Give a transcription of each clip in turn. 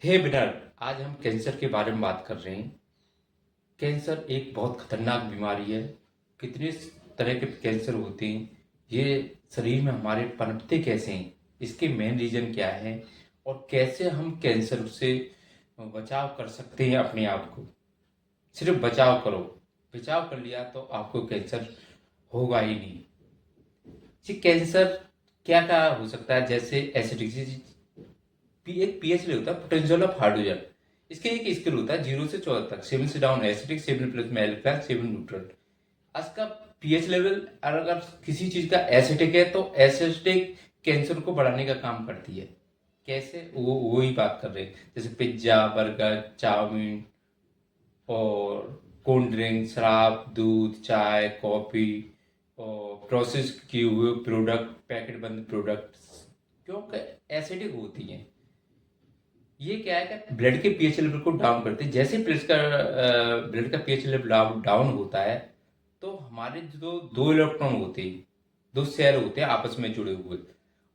हे winner, आज हम cancer के बारे में बात कर रहे हैं। कैंसर एक बहुत खतरनाक बीमारी है। कितने तरह के कैंसर होते हैं, ये शरीर में हमारे पनपते कैसे हैं, इसके मेन रीजन क्या है और कैसे हम कैंसर से बचाव कर सकते हैं अपने आप को। सिर्फ बचाव करो, बचाव कर लिया तो आपको कैंसर होगा ही नहीं। जी, कैंसर क्या क्या हो सकता है, जैसे एसिडिटी। एक पीएच होता है, पोटेंशियल ऑफ हाइड्रोजन। इसके एक स्केल होता है 0 से 14 तक। 7 से डाउन एसिडिक, 7 प्लस में एल्कलाइन, 7 न्यूट्रल। आज का पीएच लेवल अगर किसी चीज का एसिडिक है तो एसिडिक कैंसर को बढ़ाने का काम करती है। कैसे, वो ही बात कर रहे हैं। जैसे पिज्जा, बर्गर, चाउमीन और कोल्ड ड्रिंक, शराब, दूध, चाय, कॉफी और प्रोसेस किए हुए प्रोडक्ट, पैकेट बंद प्रोडक्ट्स क्योंकि एसिडिक होती हैं। ये क्या है कि ब्लड के पीएच लेवल को डाउन करते हैं। जैसे ब्लड का पीएच लेवल डाउन होता है तो हमारे जो दो इलेक्ट्रॉन होते हैं, दो शेल होते हैं आपस में जुड़े हुए,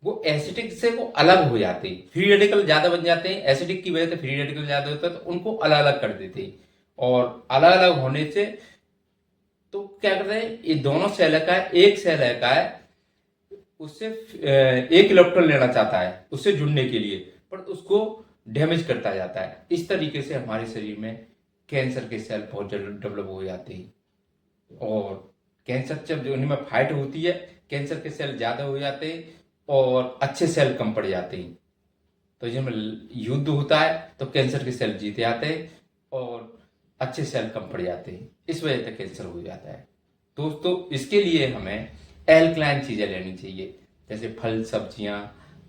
वो एसिडिक से वो अलग हो जाते हैं। फ्री रेडिकल ज्यादा बन जाते हैं, एसिडिक की वजह से फ्री रेडिकल ज्यादा होता है तो उनको अलग अलग कर देते हैं। और अलग अलग होने से तो क्या करते हैं, ये दोनों सेल का एक सेल का है, उससे एक इलेक्ट्रॉन लेना चाहता है उससे जुड़ने के लिए, पर उसको डैमेज करता जाता है। इस तरीके से हमारे शरीर में कैंसर के सेल बहुत डेवलप हो जाते हैं। और कैंसर जब उनमें फाइट होती है, कैंसर के सेल ज्यादा हो जाते हैं और अच्छे सेल कम पड़ जाते हैं। तो जब युद्ध होता है तो कैंसर के सेल जीते आते हैं और अच्छे सेल कम पड़ जाते हैं। इस वजह से कैंसर हो जाता है। दोस्तों, इसके लिए हमें एल्कलाइन चीजें लेनी चाहिए, जैसे फल, सब्जियां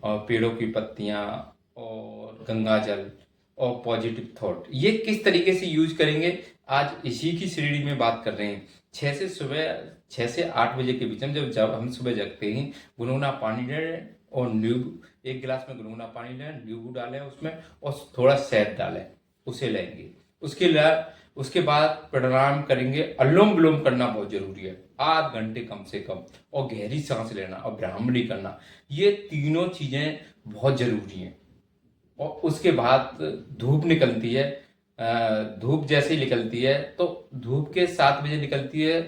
और पेड़ों की पत्तियां और गंगा जल और पॉजिटिव थॉट। ये किस तरीके से यूज करेंगे, आज इसी की श्रेणी में बात कर रहे हैं। 6 से 8 बजे के बीच में जब जब हम सुबह जगते हैं, गुनगुना पानी लें और नींबू, एक गिलास में गुनगुना पानी लें, नींबू डालें उसमें और थोड़ा शहद डालें, उसे लेंगे। उसके बाद प्राणायाम करेंगे। अनुलोम विलोम करना बहुत जरूरी है, 8 घंटे कम से कम। और गहरी सांस लेना और ब्राह्मणी करना, ये तीनों चीजें बहुत जरूरी हैं। और उसके बाद धूप निकलती है। धूप जैसे ही निकलती है तो धूप के 7 बजे निकलती है,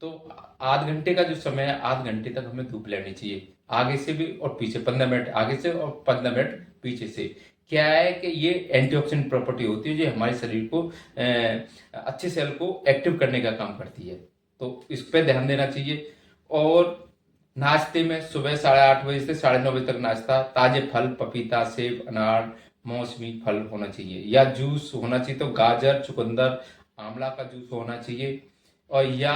तो आध घंटे का जो समय है, आध घंटे तक हमें धूप लेनी चाहिए, आगे से भी और पीछे। 15 मिनट आगे से और 15 मिनट पीछे से। क्या है कि ये एंटीऑक्सीडेंट प्रॉपर्टी होती है जो हमारे शरीर को अच्छे सेल को एक्टिव करने का काम करती है। तो इस पर ध्यान देना चाहिए। और नाश्ते में सुबह 8:30 बजे से 9:30 बजे तक नाश्ता, ताजे फल, पपीता, सेब, अनार, मौसमी फल होना चाहिए, या जूस होना चाहिए तो गाजर, चुकंदर, आंवला का जूस होना चाहिए। और या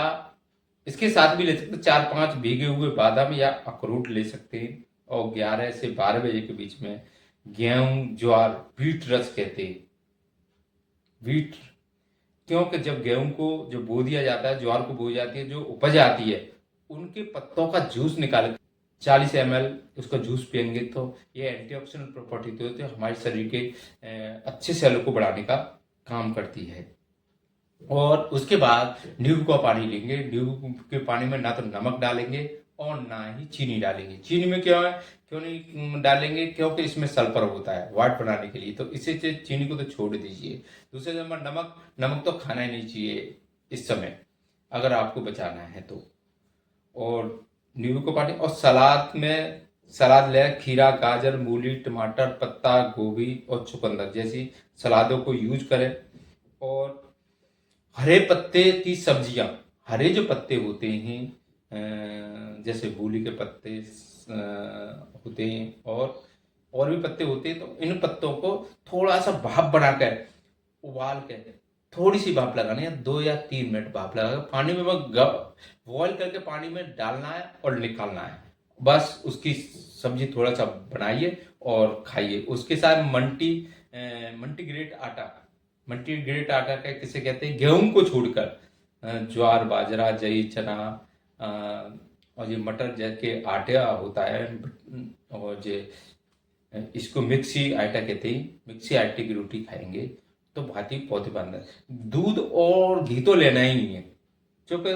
इसके साथ भी ले सकते हैं 4-5 भीगे हुए बादाम या अखरोट ले सकते हैं। और 11 से 12 बजे के बीच में गेहूं, ज्वार, व्हीट रस कहते हैं। व्हीट, क्योंकि जब गेहूं को जो बो दिया जाता है, ज्वार को बो जाती है, जो उपज आती है, उनके पत्तों का जूस निकाल 40 ml उसका जूस पियेंगे तो ये एंटीऑक्सीडेंट प्रॉपर्टी तो होती है, हमारे शरीर के अच्छे सेलों को बढ़ाने का काम करती है। और उसके बाद नींबू का पानी लेंगे। नींबू के पानी में ना तो नमक डालेंगे और ना ही चीनी डालेंगे। चीनी में क्यों है, क्यों नहीं डालेंगे, क्योंकि इसमें सल्फर होता है व्हाइट बनाने के लिए, तो इसे चीनी को तो छोड़ दीजिए। दूसरे नंबर नमक, नमक तो खाना ही नहीं चाहिए इस समय अगर आपको बचाना है तो। और नींबू का पानी। और सलाद में सलाद ले, खीरा, गाजर, मूली, टमाटर, पत्ता गोभी और चुकंदर जैसी सलादों को यूज करें। और हरे पत्ते की सब्जियां, हरे जो पत्ते होते हैं, जैसे मूली के पत्ते होते हैं और भी पत्ते होते हैं, तो इन पत्तों को थोड़ा सा भाप बनाकर, उबाल के, थोड़ी सी भाप लगानी है, 2 या 3 मिनट भाप लगा के पानी में बॉयल करके पानी में डालना है और निकालना है। बस उसकी सब्जी थोड़ा सा बनाइए और खाइए। उसके साथ मल्टीग्रेट आटा, मल्टीग्रेट आटा का किसे कहते हैं, गेहूं को छोड़कर ज्वार, बाजरा, जई, चना अ, और ये मटर जैसे आटा होता है, और जो इसको मिक्सी आटा कहते हैं, मिक्सी आटे की रोटी खाएंगे तो भांति पौधे बंद है। दूध और घी तो लेना ही नहीं है, क्योंकि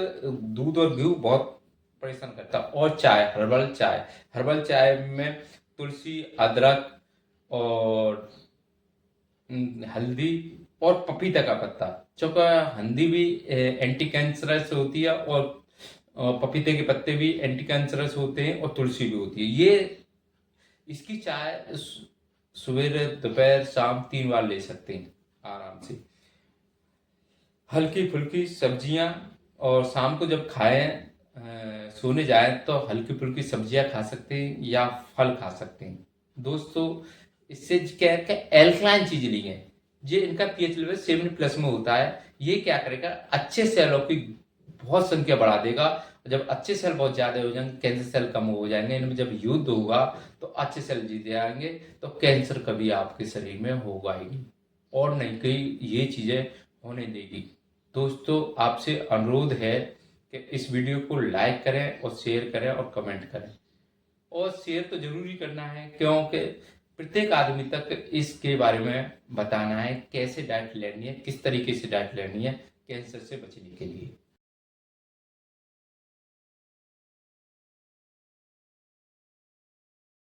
दूध और घी बहुत परेशान करता है। और चाय, हर्बल चाय, हर्बल चाय में तुलसी, अदरक और हल्दी और पपीता का पत्ता। चूंकि हल्दी भी एंटी कैंसरस होती है और पपीते के पत्ते भी एंटी कैंसरस होते हैं और तुलसी भी होती है। ये इसकी चाय सवेरे दोपहर शाम 3 बार ले सकते हैं आराम से। हल्की फुल्की सब्जियां, और शाम को जब खाएं सोने जाएं तो हल्की फुल्की सब्जियां खा सकते हैं या फल खा सकते हैं। दोस्तों, इससे क्या है कि एल्कलाइन चीज ली है, ये इनका पीएच लेवल 7+ में होता है। ये क्या करेगा, अच्छे सेलों की बहुत संख्या बढ़ा देगा। जब अच्छे सेल बहुत ज्यादा हो जाएंगे, कैंसर सेल कम हो जाएंगे। इनमें जब युद्ध होगा तो अच्छे सेल जीत जाएंगे, तो कैंसर कभी आपके शरीर में होगा ही नहीं, और नहीं कहीं ये चीजें होने देगी। दोस्तों, आपसे अनुरोध है कि इस वीडियो को लाइक करें और शेयर करें और कमेंट करें। और शेयर तो जरूरी करना है, क्योंकि प्रत्येक आदमी तक इसके बारे में बताना है, कैसे डाइट लेनी है, किस तरीके से डाइट लेनी है कैंसर से बचने के लिए।